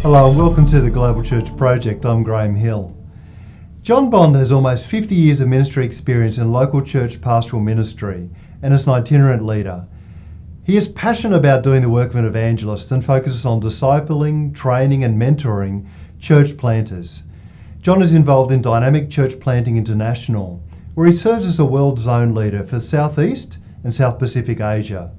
Hello and welcome to the Global Church Project. I'm Graham Hill. John Bond has almost 50 years of ministry experience in local church pastoral ministry and is an itinerant leader. He is passionate about doing the work of an evangelist and focuses on discipling, training and mentoring church planters. John is involved in Dynamic Church Planting International, where he serves as a world zone leader for Southeast and South Pacific Asia.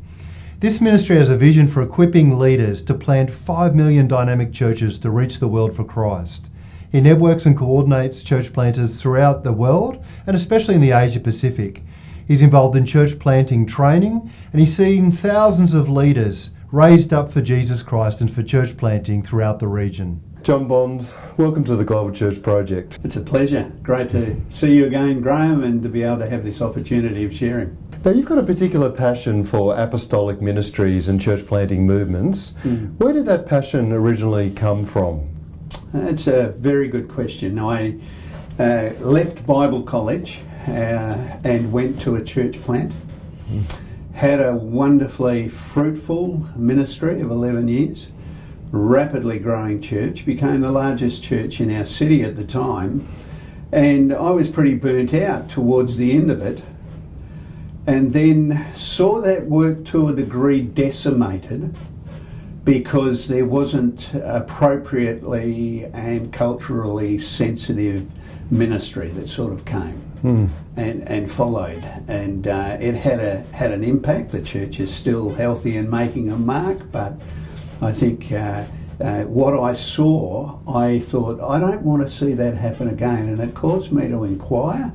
This ministry has a vision for equipping leaders to plant 5 million dynamic churches to reach the world for Christ. He networks and coordinates church planters throughout the world, and especially in the Asia Pacific. He's involved in church planting training, and he's seen thousands of leaders raised up for Jesus Christ and for church planting throughout the region. John Bond, welcome to the Global Church Project. It's a pleasure. Great to see you again, Graham, and to be able to have this opportunity of sharing. Now, you've got a particular passion for apostolic ministries and church planting movements. Where did that passion originally come from? That's a very good question. I left Bible college and went to a church plant. Had a wonderfully fruitful ministry of 11 years. Rapidly growing church, became the largest church in our city at the time, and I was pretty burnt out towards the end of it, and then saw that work to a degree decimated because there wasn't appropriately and culturally sensitive ministry that sort of came and followed, and it had an impact. The church is still healthy and making a mark, but I think what I saw, I thought, I don't want to see that happen again, and it caused me to inquire,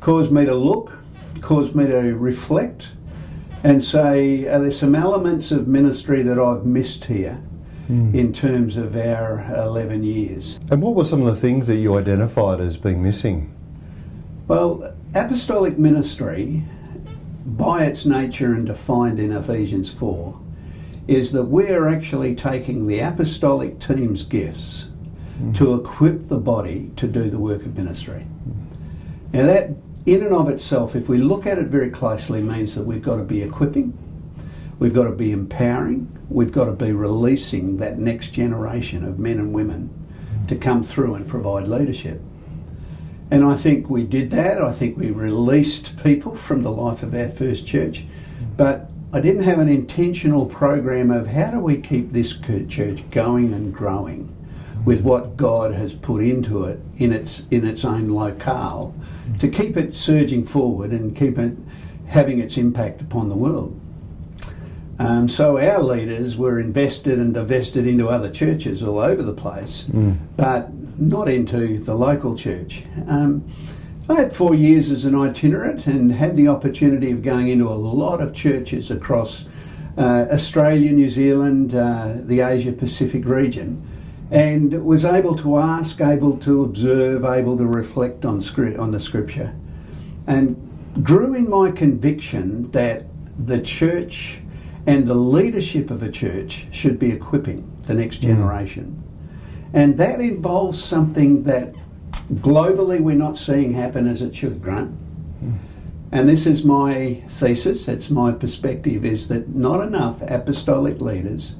caused me to look, caused me to reflect and say, are there some elements of ministry that I've missed here in terms of our 11 years? And what were some of the things that you identified as being missing? Well, apostolic ministry, by its nature and defined in Ephesians 4, is that we're actually taking the apostolic team's gifts to equip the body to do the work of ministry. Now that, in and of itself, if we look at it very closely, means that we've got to be equipping, we've got to be empowering, we've got to be releasing that next generation of men and women to come through and provide leadership. And I think we did that. I think we released people from the life of our first church, but I didn't have an intentional program of how do we keep this church going and growing with what God has put into it in its own locale to keep it surging forward and keep it having its impact upon the world. So our leaders were invested and divested into other churches all over the place, but not into the local church. I had 4 years as an itinerant and had the opportunity of going into a lot of churches across Australia, New Zealand, the Asia Pacific region, and was able to ask, able to observe, able to reflect on the scripture, and grew in my conviction that the church and the leadership of a church should be equipping the next generation. And that involves something that globally we're not seeing happen as it should, Grant. And this is my thesis, it's my perspective, is that not enough apostolic leaders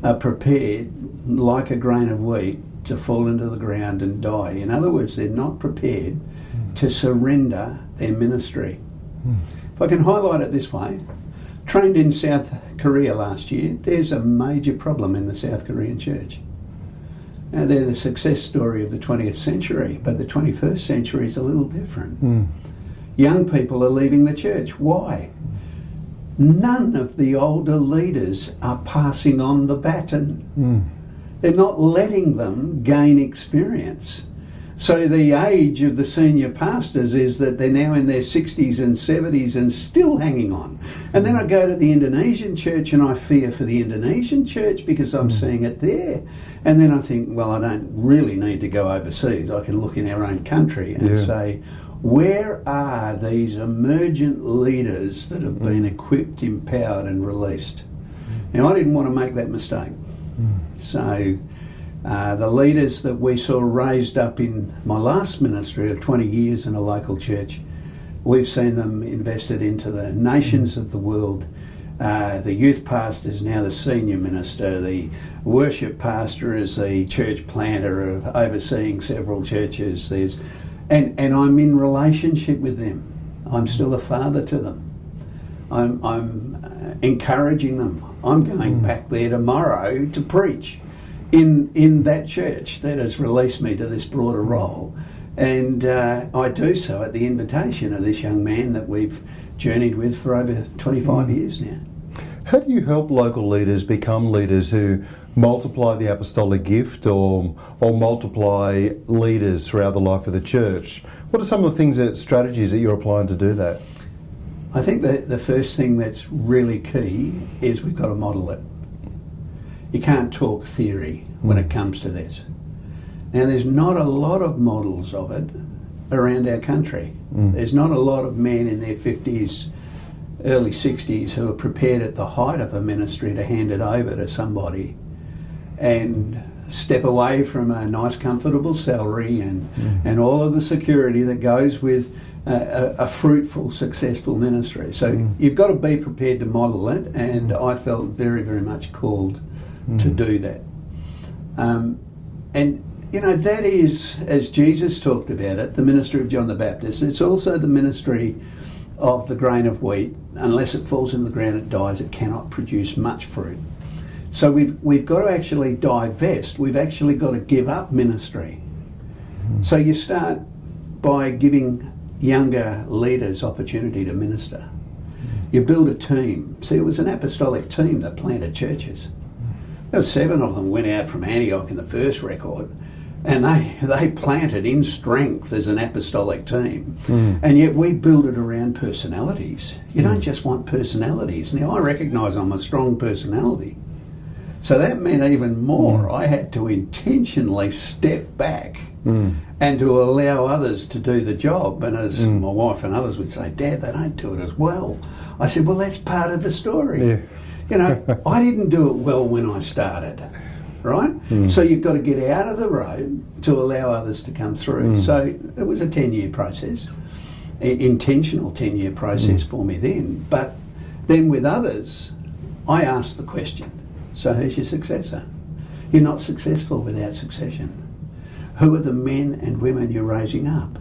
are prepared, like a grain of wheat, to fall into the ground and die. In other words, they're not prepared to surrender their ministry. If I can highlight it this way, trained in South Korea last year, there's a major problem in the South Korean church. Now, they're the success story of the 20th century, but the 21st century is a little different. Young people are leaving the church. Why? None of the older leaders are passing on the baton. They're not letting them gain experience. So the age of the senior pastors is that they're now in their 60s and 70s and still hanging on. And then I go to the Indonesian church and I fear for the Indonesian church because I'm seeing it there. And then I think, well, I don't really need to go overseas. I can look in our own country and say, where are these emergent leaders that have been equipped, empowered and released? Now, I didn't want to make that mistake. So the leaders that we saw raised up in my last ministry of 20 years in a local church, we've seen them invested into the nations of the world, The youth pastor is now the senior minister. The worship pastor is the church planter of overseeing several churches. And I'm in relationship with them. I'm still a father to them. I'm encouraging them. I'm going back there tomorrow to preach in that church that has released me to this broader role. And I do so at the invitation of this young man that we've journeyed with for over 25 years now. How do you help local leaders become leaders who multiply the apostolic gift or multiply leaders throughout the life of the church? What are some of the strategies that you're applying to do that? I think that the first thing that's really key is we've got to model it. You can't talk theory when it comes to this. Now, there's not a lot of models of it around our country. There's not a lot of men in their 50s, early 60s who are prepared at the height of a ministry to hand it over to somebody and step away from a nice comfortable salary and all of the security that goes with a fruitful, successful ministry. So you've got to be prepared to model it, and I felt very, very much called to do that. And you know, that is, as Jesus talked about it, the ministry of John the Baptist. It's also the ministry of the grain of wheat. Unless it falls in the ground, it dies. It cannot produce much fruit. So we've got to actually divest. We've actually got to give up ministry. So you start by giving younger leaders opportunity to minister. You build a team. See, it was an apostolic team that planted churches. There were 7 of them went out from Antioch in the first record, and they planted in strength as an apostolic team. And yet we build it around personalities. You don't just want personalities. Now, I recognise I'm a strong personality, so that meant even more. I had to intentionally step back and to allow others to do the job. And as my wife and others would say, Dad, they don't do it as well. I said, well, that's part of the story. Yeah. You know, I didn't do it well when I started, right? So you've got to get out of the road to allow others to come through. So it was a 10-year process, intentional 10-year process for me then. But then with others, I asked the question, so who's your successor? You're not successful without succession. Who are the men and women you're raising up?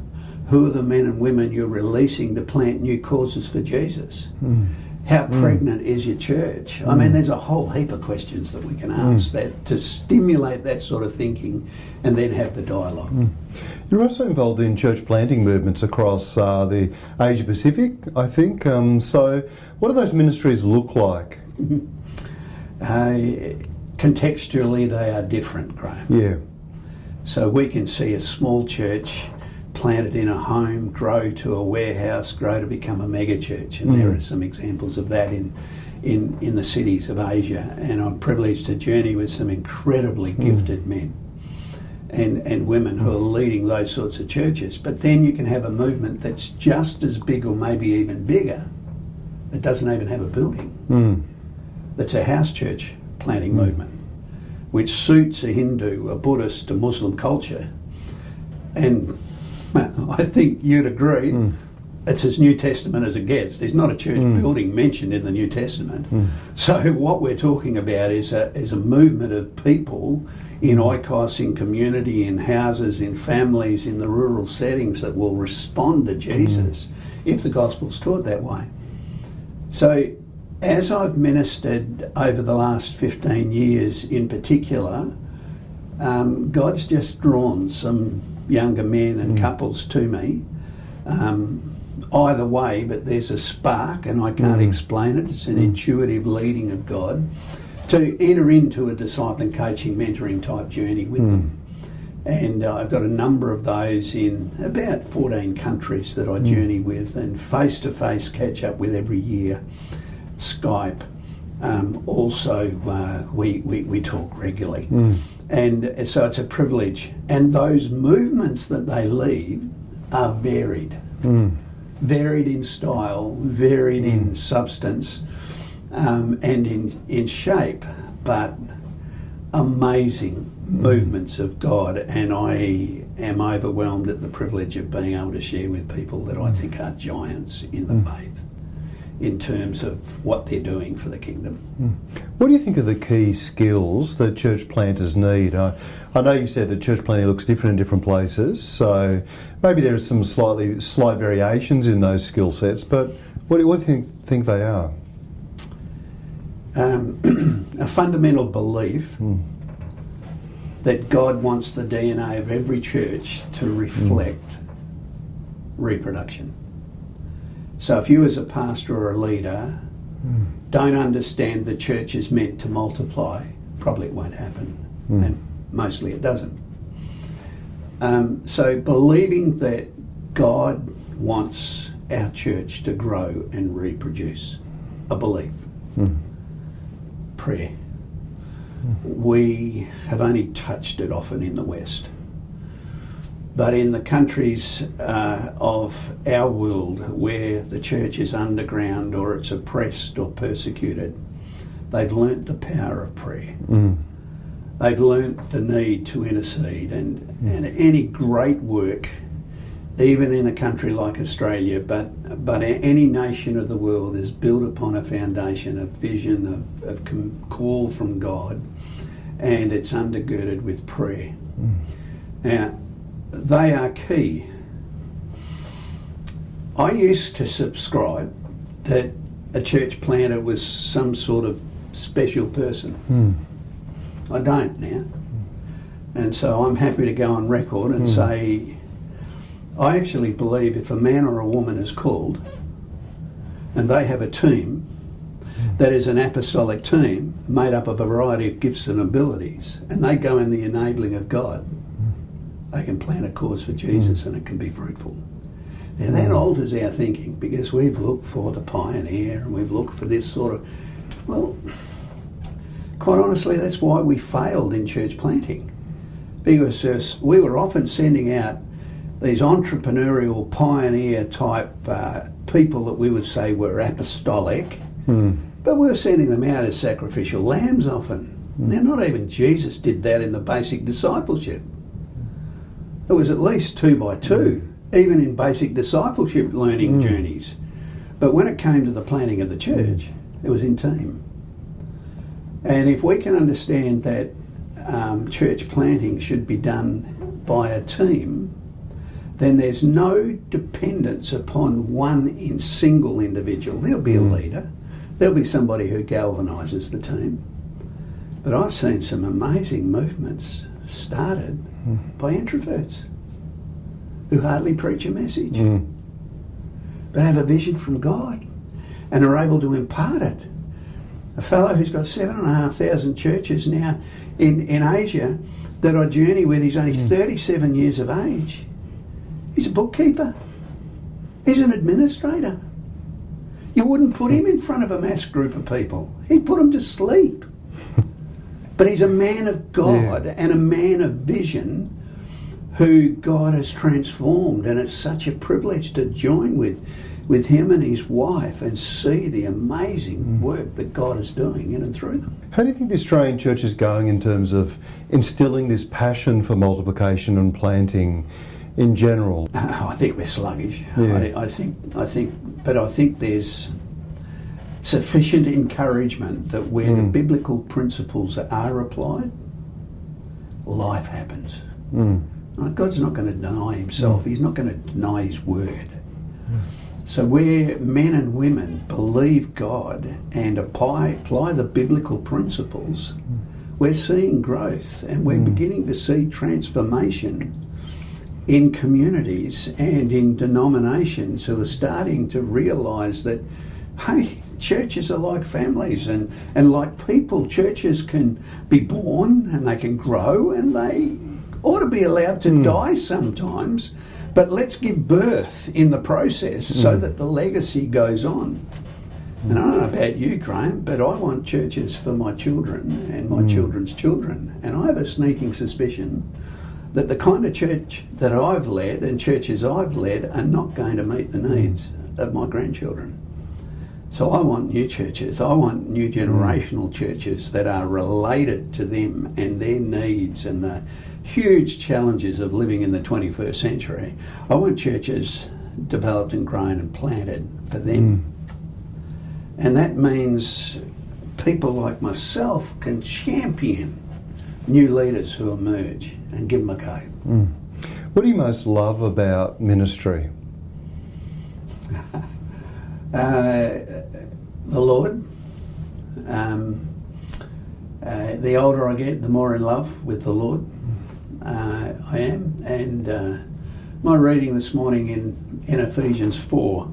Who are the men and women you're releasing to plant new causes for Jesus? How pregnant is your church? I mean, there's a whole heap of questions that we can ask that to stimulate that sort of thinking and then have the dialogue. You're also involved in church planting movements across the Asia Pacific, I think. So what do those ministries look like? Contextually, they are different, Graham. Yeah. So we can see a small church planted in a home, grow to a warehouse, grow to become a mega church. And there are some examples of that in the cities of Asia. And I'm privileged to journey with some incredibly gifted men and women who are leading those sorts of churches. But then you can have a movement that's just as big or maybe even bigger that doesn't even have a building. That's a house church planting movement, which suits a Hindu, a Buddhist, a Muslim culture. And I think you'd agree, it's as New Testament as it gets. There's not a church building mentioned in the New Testament. So what we're talking about is a movement of people in oikos, in community, in houses, in families, in the rural settings that will respond to Jesus if the gospel's taught that way. So as I've ministered over the last 15 years in particular, God's just drawn some younger men and couples to me. Either way, but there's a spark, and I can't explain it. It's an intuitive leading of God to enter into a discipling, coaching, mentoring type journey with them. And I've got a number of those in about 14 countries that I journey with, and face-to-face catch up with every year. Skype. Also, we talk regularly. And so it's a privilege. And those movements that they lead are varied. Varied in style, varied in substance, and in shape, but amazing movements of God. And I am overwhelmed at the privilege of being able to share with people that I think are giants in the faith. in terms of what they're doing for the kingdom. What do you think are the key skills that church planters need? I know you said that church planting looks different in different places, so maybe there are some slight variations in those skill sets, but what do you think they are? A fundamental belief that God wants the DNA of every church to reflect reproduction. So if you as a pastor or a leader don't understand the church is meant to multiply, probably it won't happen, and mostly it doesn't. So believing that God wants our church to grow and reproduce, a belief. Prayer. We have only touched it often in the West. But in the countries of our world where the church is underground or it's oppressed or persecuted, they've learnt the power of prayer. They've learnt the need to intercede, and any great work, even in a country like Australia, but any nation of the world is built upon a foundation of vision, of call from God, and it's undergirded with prayer. Now, they are key. I used to subscribe that a church planter was some sort of special person. I don't now. And so I'm happy to go on record and say, I actually believe if a man or a woman is called and they have a team that is an apostolic team made up of a variety of gifts and abilities, and they go in the enabling of God, they can plant a cause for Jesus and it can be fruitful. Now that alters our thinking, because we've looked for the pioneer and we've looked for this sort of, well, quite honestly, that's why we failed in church planting. Because we were often sending out these entrepreneurial pioneer type people that we would say were apostolic, but we were sending them out as sacrificial lambs often. Now, not even Jesus did that in the basic discipleship. It was at least 2 by 2, even in basic discipleship learning journeys. But when it came to the planting of the church, it was in team. And if we can understand that church planting should be done by a team, then there's no dependence upon one single individual. There'll be a leader. There'll be somebody who galvanises the team. But I've seen some amazing movements started by introverts who hardly preach a message, but have a vision from God and are able to impart it. A fellow who's got 7,500 churches now in Asia that I journey with, he's only 37 years of age. He's a bookkeeper. He's an administrator. You wouldn't put him in front of a mass group of people. He'd put them to sleep. But he's a man of God and a man of vision who God has transformed, and it's such a privilege to join with him and his wife and see the amazing work that God is doing in and through them. How do you think the Australian church is going in terms of instilling this passion for multiplication and planting in general? I think we're sluggish. I think there's sufficient encouragement that where the biblical principles are applied, life happens. God's not going to deny himself. He's not going to deny his word. So where men and women believe God and apply the biblical principles, we're seeing growth, and we're beginning to see transformation in communities and in denominations who are starting to realise that, hey, churches are like families and like people. Churches can be born and they can grow and they ought to be allowed to die sometimes, but let's give birth in the process so that the legacy goes on. And I don't know about you, Graham, but I want churches for my children and my children's children. And I have a sneaking suspicion that the kind of church that I've led and churches I've led are not going to meet the needs of my grandchildren. So I want new churches. I want new generational churches that are related to them and their needs and the huge challenges of living in the 21st century. I want churches developed and grown and planted for them. And that means people like myself can champion new leaders who emerge and give them a go. What do you most love about ministry? The Lord. The older I get, the more in love with the Lord I am. And my reading this morning in Ephesians 4,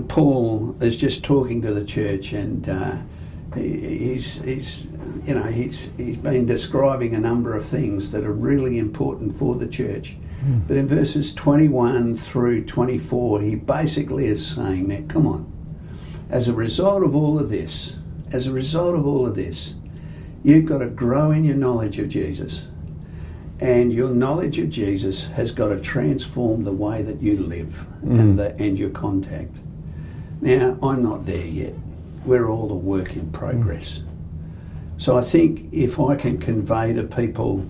Paul is just talking to the church, and he's been describing a number of things that are really important for the church. But in verses 21 through 24, he basically is saying, now come on, as a result of all of this, you've got to grow in your knowledge of Jesus. And your knowledge of Jesus has got to transform the way that you live and your contact. Now, I'm not there yet. We're all a work in progress. So I think if I can convey to people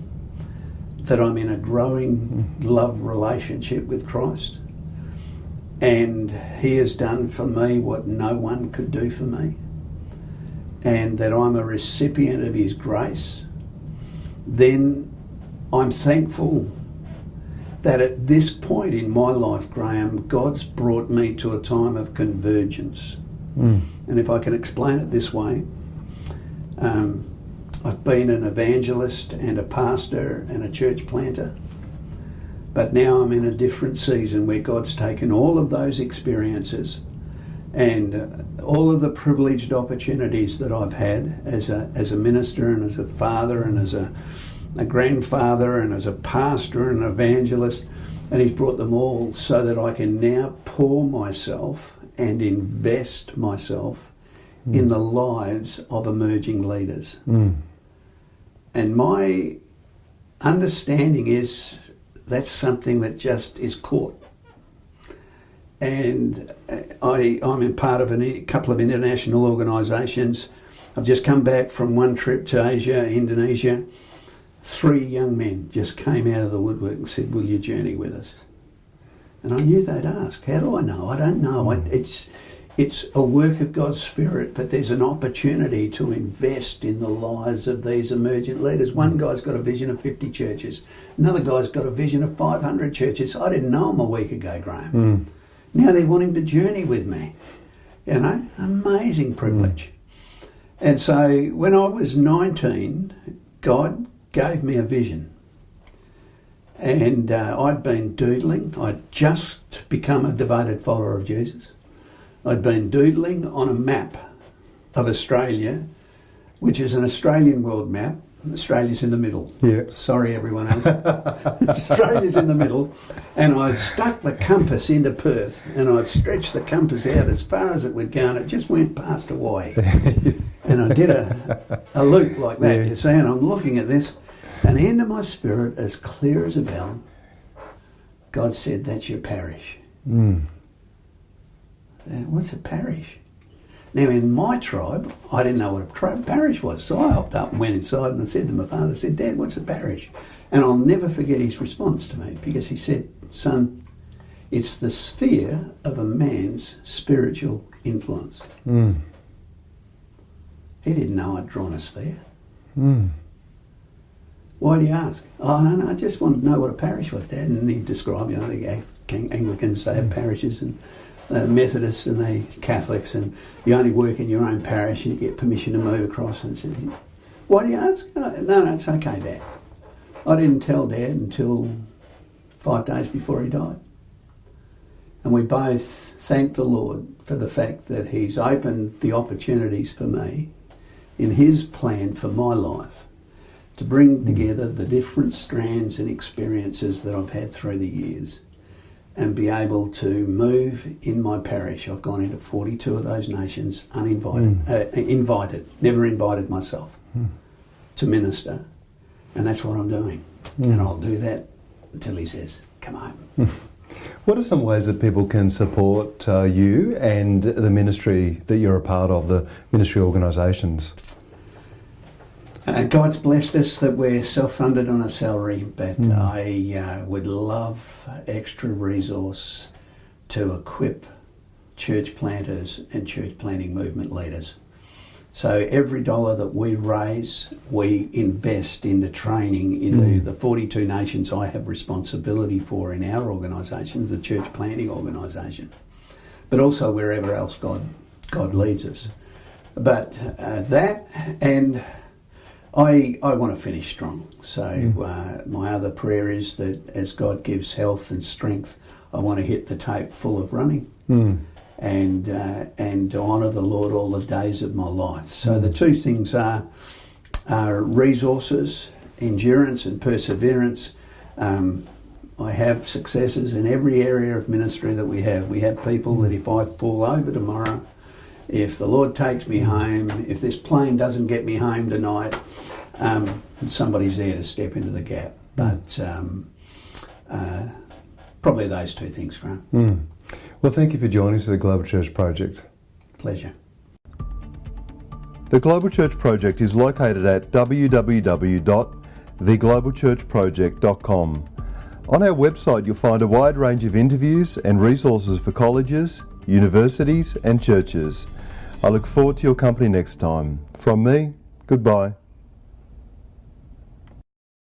that I'm in a growing love relationship with Christ, and he has done for me what no one could do for me, and that I'm a recipient of his grace, then I'm thankful that at this point in my life, Graham, God's brought me to a time of convergence. And if I can explain it this way, I've been an evangelist and a pastor and a church planter, but now I'm in a different season where God's taken all of those experiences and all of the privileged opportunities that I've had as a minister and as a father and as a grandfather and as a pastor and an evangelist, and he's brought them all so that I can now pour myself and invest myself in the lives of emerging leaders. And my understanding is that's something that just is caught. And I'm in part of a couple of international organisations. I've just come back from one trip to Asia, Indonesia. 3 young men just came out of the woodwork and said, will you journey with us? And I knew they'd ask. How do I know? I don't know. It's a work of God's Spirit, but there's an opportunity to invest in the lives of these emergent leaders. One guy's got a vision of 50 churches. Another guy's got a vision of 500 churches. I didn't know them a week ago, Graham. Now they're wanting to journey with me. You know, amazing privilege. And so when I was 19, God gave me a vision. And I'd been doodling. I'd just become a devoted follower of Jesus. I'd been doodling on a map of Australia, which is an Australian world map. Australia's in the middle. Yeah. Sorry, everyone else. Australia's in the middle. And I'd stuck the compass into Perth, and I'd stretched the compass out as far as it would go, and it just went past Hawaii. And I did a loop like that, you see, and I'm looking at this, and into my spirit, as clear as a bell, God said, that's your parish. What's a parish? Now, in my tribe, I didn't know what a parish was, so I hopped up and went inside and I said to my father, I said, Dad, what's a parish? And I'll never forget his response to me, because he said, son, it's the sphere of a man's spiritual influence. He didn't know I'd drawn a sphere. Why do you ask? Oh, no, I just wanted to know what a parish was, Dad. And he described, the Anglicans, they have parishes, and Methodists and the Catholics, and you only work in your own parish and you get permission to move across. And said, why do you ask? No, it's okay, Dad. I didn't tell Dad until 5 days before he died. And we both thanked the Lord for the fact that he's opened the opportunities for me in his plan for my life to bring together the different strands and experiences that I've had through the years and be able to move in my parish. I've gone into 42 of those nations uninvited, never invited myself to minister, and that's what I'm doing. And I'll do that until he says, come home. What are some ways that people can support you and the ministry that you're a part of, the ministry organisations? God's blessed us that we're self-funded on a salary, but I would love extra resource to equip church planters and church planting movement leaders. So every dollar that we raise, we invest into training into the 42 nations I have responsibility for in our organisation, the church planting organisation, but also wherever else God leads us. But that, and I want to finish strong. So my other prayer is that as God gives health and strength, I want to hit the tape full of running. And to honour the Lord all the days of my life. So the two things are resources, endurance and perseverance. I have successes in every area of ministry that we have. We have people that if I fall over tomorrow, if the Lord takes me home, if this plane doesn't get me home tonight, somebody's there to step into the gap. But probably those two things, Graham. Well, thank you for joining us at the Global Church Project. Pleasure. The Global Church Project is located at www.theglobalchurchproject.com. On our website, you'll find a wide range of interviews and resources for colleges, universities and churches. I look forward to your company next time. From me, goodbye.